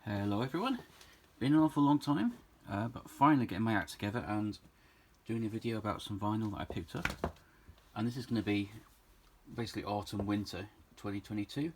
Hello everyone, been an awful long time, but finally getting my act together and doing a video about some vinyl that I picked up. And this is going to be basically autumn winter 2022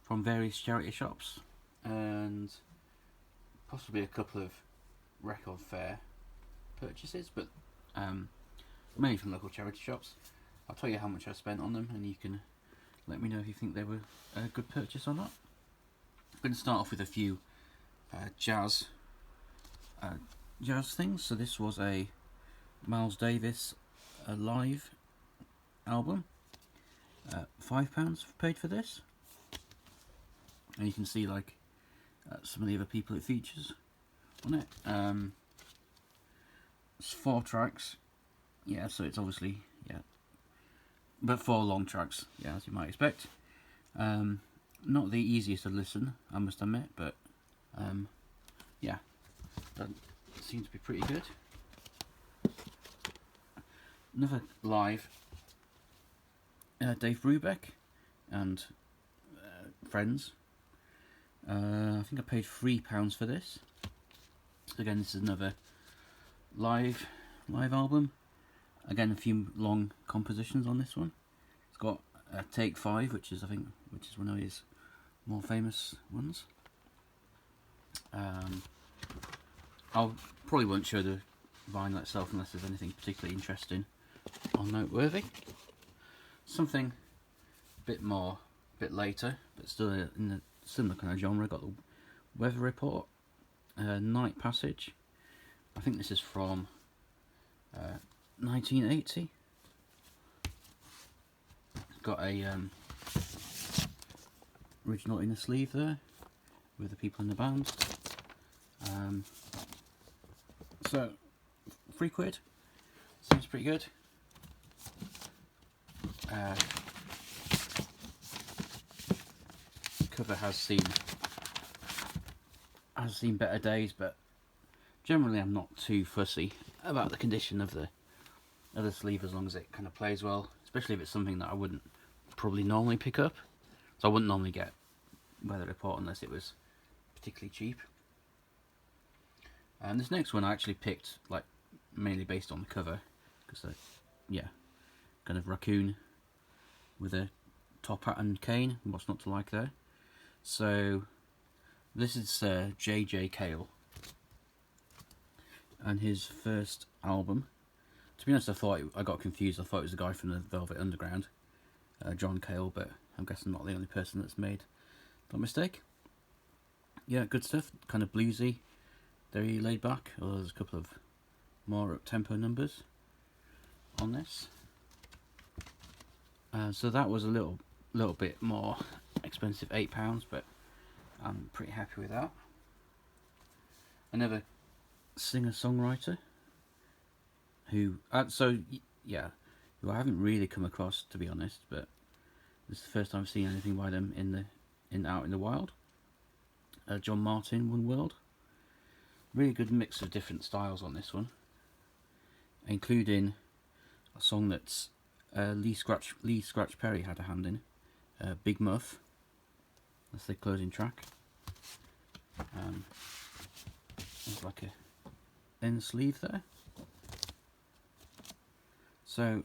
from various charity shops and possibly a couple of record fair purchases, but mainly from local charity shops. I'll tell you how much I spent on them and you can let me know if you think they were a good purchase or not. I'm going to start off with a few jazz things. So this was a Miles Davis live album. £5 paid for this, and you can see like some of the other people it features on it. It's 4 tracks, yeah, so it's obviously, yeah, but 4 long tracks, yeah, as you might expect. Not the easiest to listen, I must admit, but yeah, that seems to be pretty good. Another live, Dave Brubeck and friends. I think I paid £3 for this. Again, this is another live album. Again, a few long compositions on this one. It's got Take 5, which is one of his more famous ones. I probably won't show the vinyl itself unless there's anything particularly interesting or noteworthy. Something a bit later, but still in a similar kind of genre. Got the Weather Report, Night Passage. I think this is from 1980. Got a original inner sleeve there with the people in the band. So £3 seems pretty good. Cover has seen better days, but generally I'm not too fussy about the condition of the sleeve as long as it kind of plays well, especially if it's something that I wouldn't probably normally pick up. So I wouldn't normally get Weather Report unless it was particularly cheap. And this next one I actually picked like mainly based on the cover, because yeah, kind of raccoon with a top hat and cane, what's not to like there. So this is J.J. Kale and his first album. To be honest, I got confused. I thought it was the guy from the Velvet Underground, John Kale, but I'm guessing not the only person that's made that mistake. Yeah, good stuff. Kind of bluesy, very laid back. Although there's a couple of more up-tempo numbers on this. So that was a little bit more expensive, £8, but I'm pretty happy with that. Another singer-songwriter who I haven't really come across, to be honest, but this is the first time I've seen anything by them out in the wild. John Martin, One World. Really good mix of different styles on this one, including a song that's Lee Scratch Perry had a hand in, Big Muff. That's the closing track. There's like a end sleeve there. So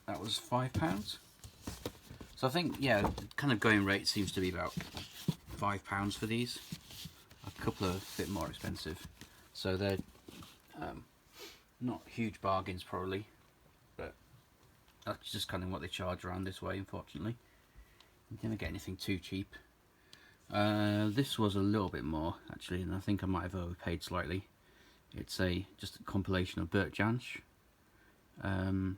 that was £5. So I think, yeah, the kind of going rate seems to be about £5 for these. A couple of a bit more expensive. So they're not huge bargains probably, but that's just kind of what they charge around this way, unfortunately. You never get anything too cheap. This was a little bit more actually, and I think I might have overpaid slightly. It's just a compilation of Bert Jones. Yeah,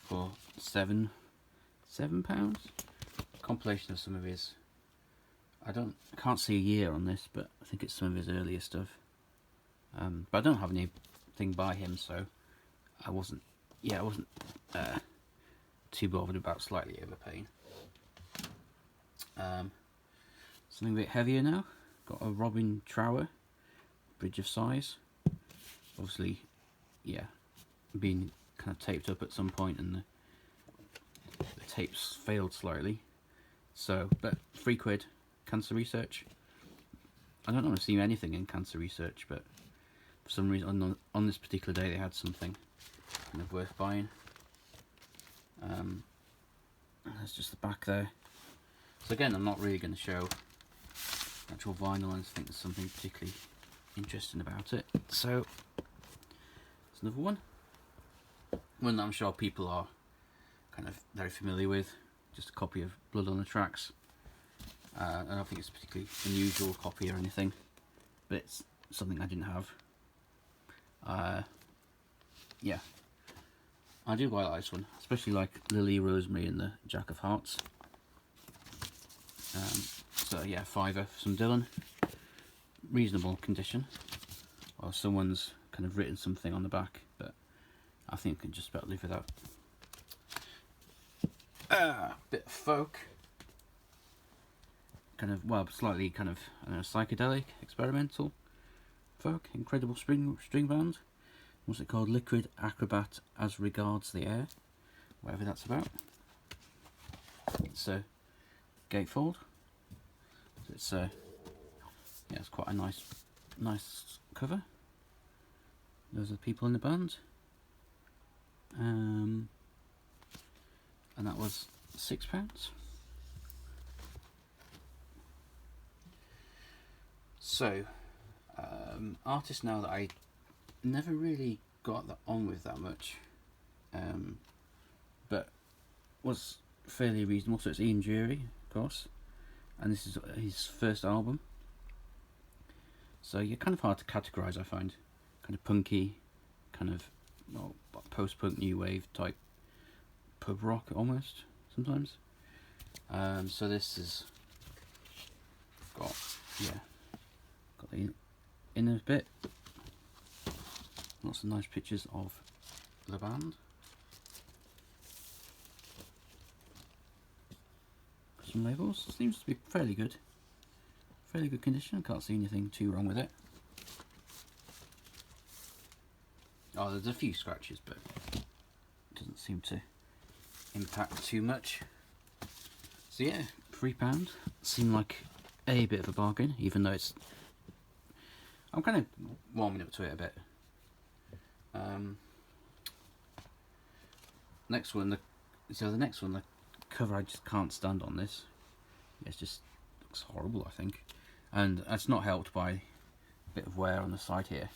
for £7. Compilation of some of his. I can't see a year on this, but I think it's some of his earlier stuff. But I don't have anything by him, so I wasn't too bothered about slightly overpaying. Something a bit heavier now. Got a Robin Trower, Bridge of Sighs. Obviously, yeah, being kind of taped up at some point, and the tapes failed slightly. So, but £3, Cancer Research. I don't normally see anything in cancer research, but for some reason on this particular day they had something kind of worth buying. There's just the back there. So again, I'm not really going to show actual vinyl. I just think there's something particularly interesting about it. So it's another one that I'm sure people are kind of very familiar with. Just a copy of Blood on the Tracks. I don't think it's a particularly unusual copy or anything, but it's something I didn't have. Yeah, I do quite like this one, especially like Lily, Rosemary and the Jack of Hearts. So yeah, £5 for some Dylan. Reasonable condition. Or someone's kind of written something on the back, but I think I can just about live without. Bit of folk. Kind of, well, slightly kind of, I don't know, psychedelic, experimental folk. Incredible string band. What's it called? Liquid Acrobat as Regards the Air. Whatever that's about. It's a gatefold. It's yeah, it's quite a nice cover. Those are the people in the band. And that was £6. So, artist now that I never really got that on with that much, but was fairly reasonable. So it's Ian Dury, of course, and this is his first album. So you're kind of hard to categorise, I find. Kind of punky, kind of, well, post-punk, new wave type pub rock almost sometimes. So this is got the inner bit. Lots of nice pictures of the band. Some labels. Seems to be fairly good condition. Can't see anything too wrong with it. Oh, there's a few scratches, but it doesn't seem to impact too much. So yeah, £3 seemed like a bit of a bargain, even though it's, I'm kind of warming up to it a bit. Next one, the next one, the cover I just can't stand on this. It just looks horrible, I think, and that's not helped by a bit of wear on the side here.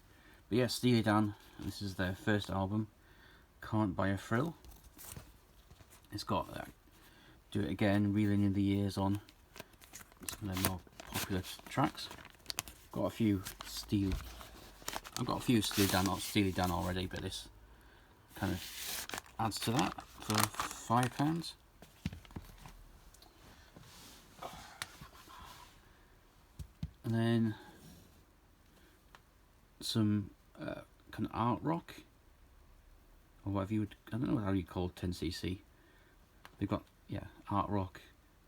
But yeah, Steely Dan, this is their first album, Can't Buy a Thrill. It's got Do It Again, Reeling in the Years on some of their more popular tracks. I've got a few Steely Dan already, but this kind of adds to that for £5. And then some kind of art rock, or whatever you would, I don't know how you call 10cc. They've got, yeah, art rock,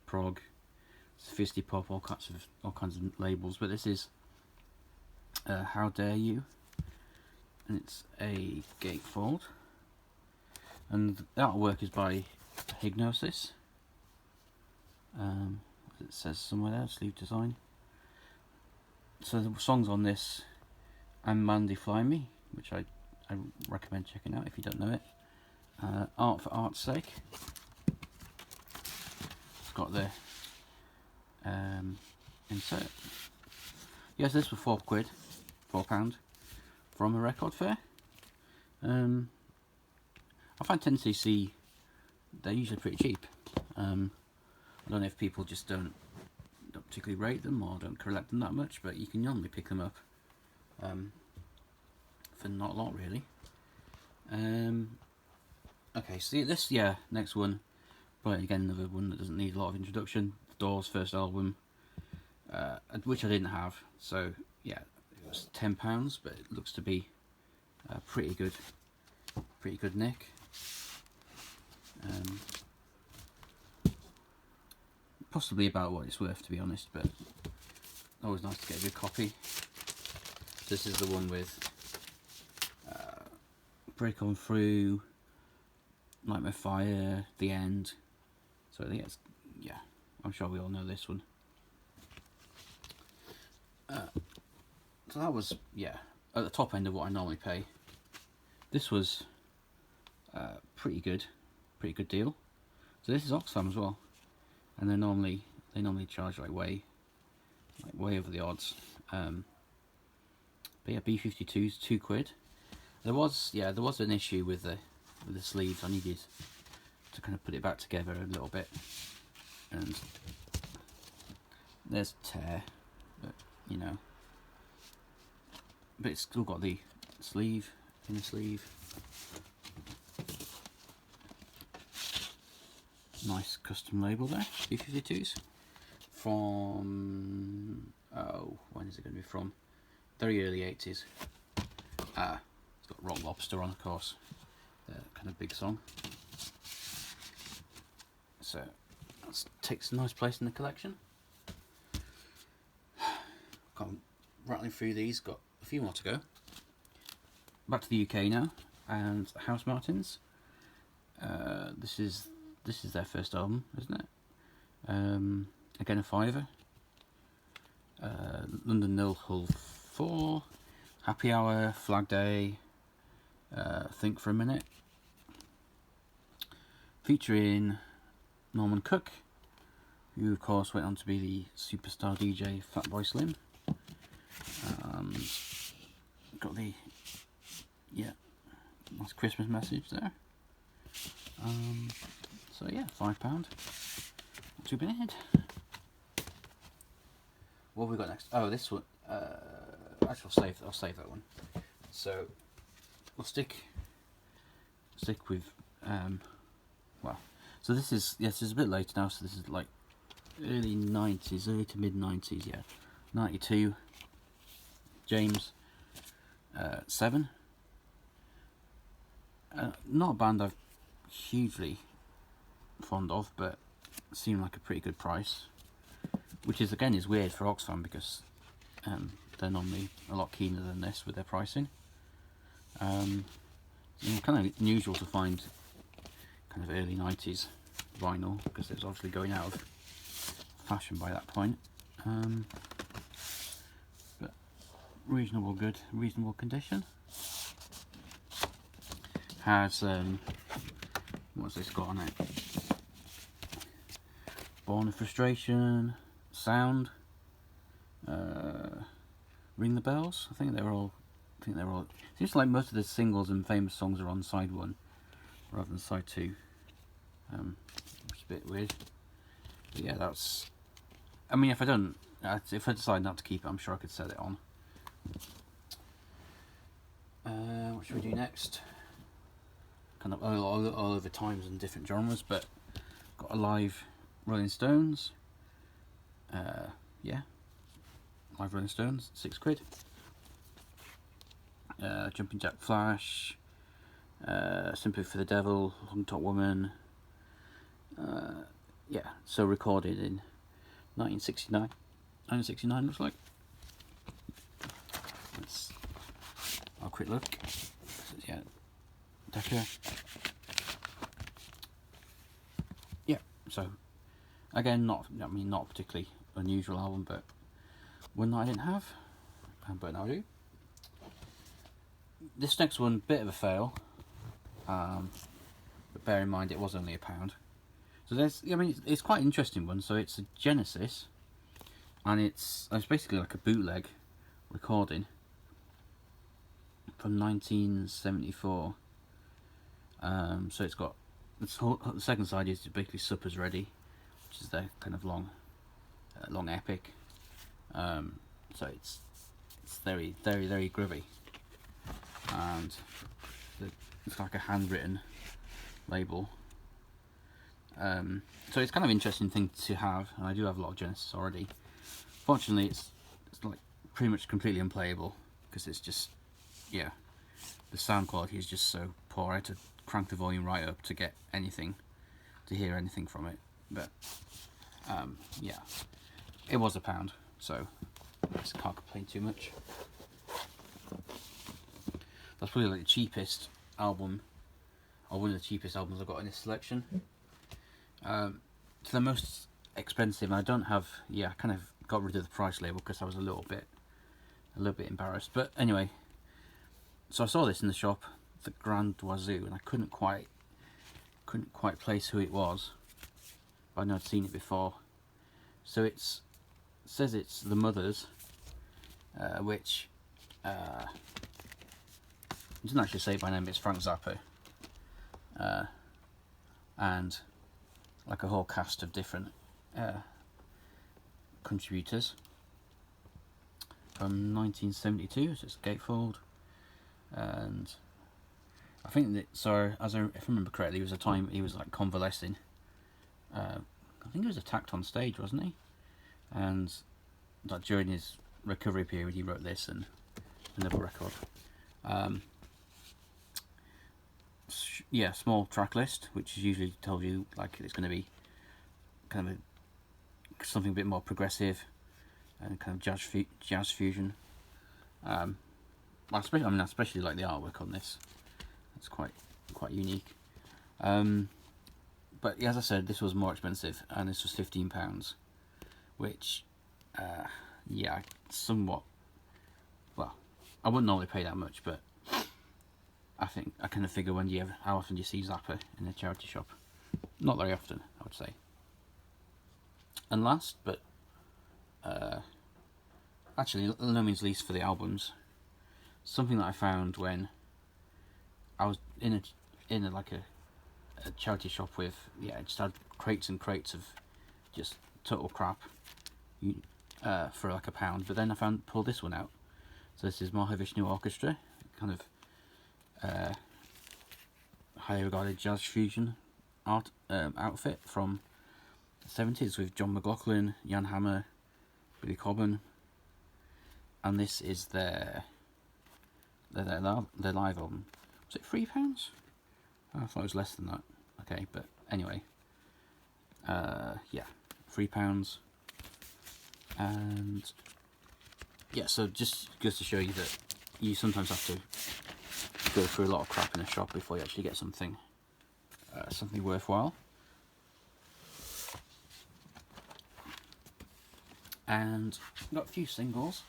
prog, sophisti pop, all kinds of labels. But this is How Dare You, and it's a gatefold, and the artwork is by Hypnosis. As it says somewhere there, sleeve design. So the songs on this, and Mandy Fly Me, which I recommend checking out if you don't know it. Art for Art's Sake. It's got the insert. Yes, this was £4, from a record fair. I find 10cc, they're usually pretty cheap. I don't know if people just don't particularly rate them or don't collect them that much, but you can normally pick them up for not a lot, really. Okay, so this, yeah, next one, but again another one that doesn't need a lot of introduction. The Doors' first album, which I didn't have, so yeah, it was £10, but it looks to be pretty good nick. Possibly about what it's worth, to be honest, but always nice to get a good copy. This is the one with Break On Through, Nightmare Fire, The End. So yeah, I'm sure we all know this one. So that was, yeah, at the top end of what I normally pay. This was pretty good deal. So this is Oxfam as well, and they normally charge like way over the odds. But yeah, B52's £2. There was an issue with the sleeves. I needed to kind of put it back together a little bit, and there's a tear, but you know. But it's still got the sleeve, inner sleeve. Nice custom label there, B52s. From, when is it going to be from? Very early 80s. It's got Rock Lobster on, of course. Kind of big song. So, that takes a nice place in the collection. Got rattling through these, got a few more to go. Back to the UK now, and House Martins. This is their first album, isn't it? Again a fiver. London Nil Hull 4, Happy Hour, Flag Day, Think for a Minute. Featuring Norman Cook, who of course went on to be the superstar DJ Fatboy Slim. Got the nice Christmas message there. So yeah, £5. Not too bad. What have we got next? Oh, this one. Actually, I'll save that one. So we'll stick with So this is this is a bit later now. So this is like early to mid 90s. Yeah, 92. James 7. Not a band I've hugely fond of, but seemed like a pretty good price, which is again is weird for Oxfam because they're normally a lot keener than this with their pricing. Kind of unusual to find kind of early 90s vinyl because it was obviously going out of fashion by that point. But reasonable condition. Has what's this got on it? Born of Frustration, Sound, Ring the Bells. I think they're all. Seems like most of the singles and famous songs are on side 1 rather than side 2. Which is a bit weird. But yeah, that's. I mean, if I decide not to keep it, I'm sure I could sell it on. What should we do next? Kind of all over times and different genres, but got a live Rolling Stones. Live Rolling Stones, £6. Jumping Jack Flash, Sympathy for the Devil, Long Top Woman. So recorded in 1969. 1969 looks like. Let's have a quick look. Yeah, Decca. Yeah, so again, not a particularly unusual album, but one that I didn't have, but now I do. This next one, bit of a fail, but bear in mind it was only £1. So it's quite an interesting one. So it's a Genesis, and it's basically like a bootleg recording from 1974. So it's got the second side is basically Supper's Ready, which is their kind of long epic. So it's very, very, very groovy, and it's like a handwritten label. So it's kind of interesting thing to have, and I do have a lot of Genesis already. Fortunately, it's like pretty much completely unplayable because it's just the sound quality is just so poor. I had to crank the volume right up to get to hear anything from it. But it was £1, so I just can't complain too much. That's probably like the cheapest album, or one of the cheapest albums I've got in this selection. To the most expensive, I don't have. I kind of got rid of the price label because I was a little bit a little bit embarrassed. But anyway, so I saw this in the shop, the Grand Wazoo, and I couldn't quite place who it was, but I know I'd seen it before. So it says it's the Mothers, which it doesn't actually say by name, but it's Frank Zappa, and like a whole cast of different contributors from 1972. So it's gatefold, and I think that, so if I remember correctly, it was a time he was like convalescing. I think he was attacked on stage, wasn't he? And like during his recovery period, he wrote this and another record. Yeah, small track list, which usually tells you like it's going to be kind of something a bit more progressive and kind of jazz fusion. Especially like the artwork on this. It's quite unique. But as I said, this was more expensive, and this was £15, which, yeah, somewhat. Well, I wouldn't normally pay that much, but I think I kind of figure how often do you see Zappa in a charity shop? Not very often, I would say. And last, but actually no means least for the albums, something that I found when I was in a charity shop with, it just had crates and crates of just total crap for like £1, but then I pulled this one out. So this is Hovis New Orchestra, kind of highly regarded jazz fusion outfit from the 70s with John McLaughlin, Jan Hammer, Billy Cobham, and this is their live album. Was it £3? I thought it was less than that. Okay, but anyway, yeah, £3, and yeah, so just goes to show you that you sometimes have to go through a lot of crap in a shop before you actually get something worthwhile. And I've got a few singles,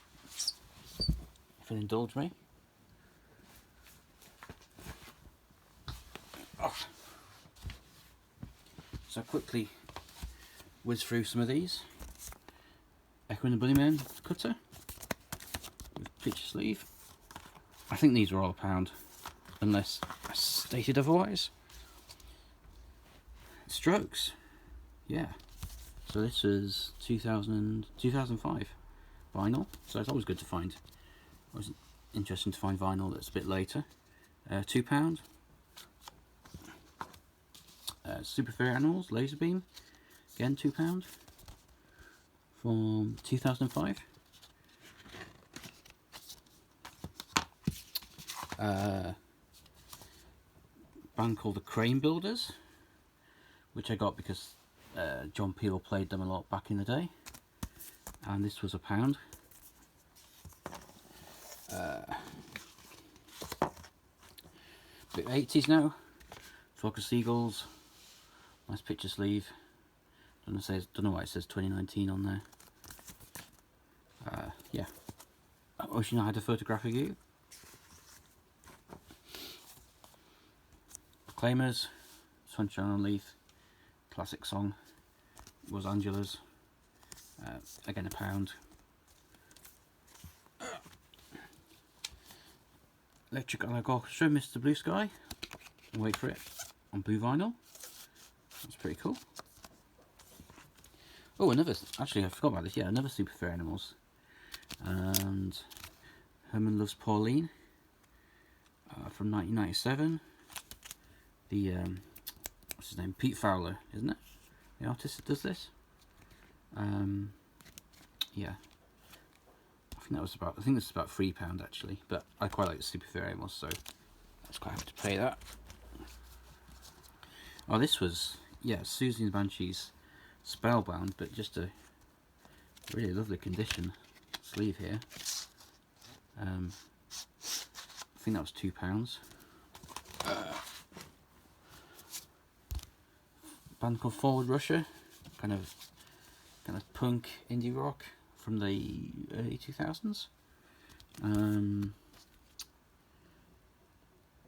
if you'll indulge me. So quickly whiz through some of these. Echo and the Bunnymen cutter with picture sleeve. I think these were all £1, unless I stated otherwise. Strokes, yeah. So this was 2005 vinyl. So it's always good to find. It was interesting to find vinyl that's a bit later. £2. Super Fairy Animals, Laser Beam, again £2, from 2005. Band called the Crane Builders, which I got because John Peel played them a lot back in the day, and this was £1. Bit 80s now. Focus Eagles, nice picture sleeve. Don't know why it says 2019 on there. Yeah. I wish I had a photograph of you. Claimers, Sunshine on Leith, classic song. Was Angela's. Again £1. Electric Light Orchestra, Mr. Blue Sky. Wait for it, on blue vinyl. That's pretty cool. Oh, actually I forgot about this, yeah, another Super Fairy Animals. And Herman Loves Pauline, from 1997. The, what's his name, Pete Fowler, isn't it? The artist that does this. Yeah. I think this is about £3 actually, but I quite like the Super Fairy Animals, so I was quite happy to pay that. Oh, this was, yeah, Susie and the Banshees Spellbound, but just a really lovely condition sleeve here. I think that was £2. Band called Forward Russia, kind of punk indie rock from the early 2000s.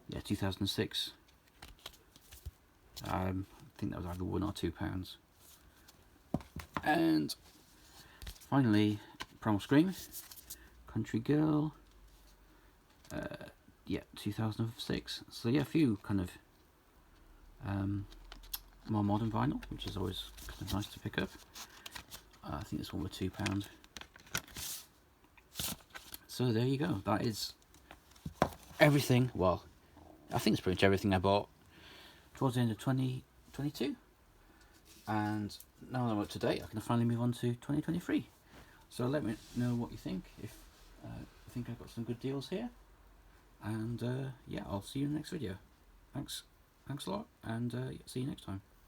Yeah, 2006. I think that was either £1 or £2. And finally, Primal Scream, Country Girl. Yeah, 2006. So yeah, a few kind of more modern vinyl, which is always kind of nice to pick up. I think this one was £2. So there you go. That is everything. Well, I think it's pretty much everything I bought towards the end of 2022. And now that I'm up to date, I can finally move on to 2023. So let me know what you think, if you think I've got some good deals here. And yeah, I'll see you in the next video. Thanks a lot, and see you next time.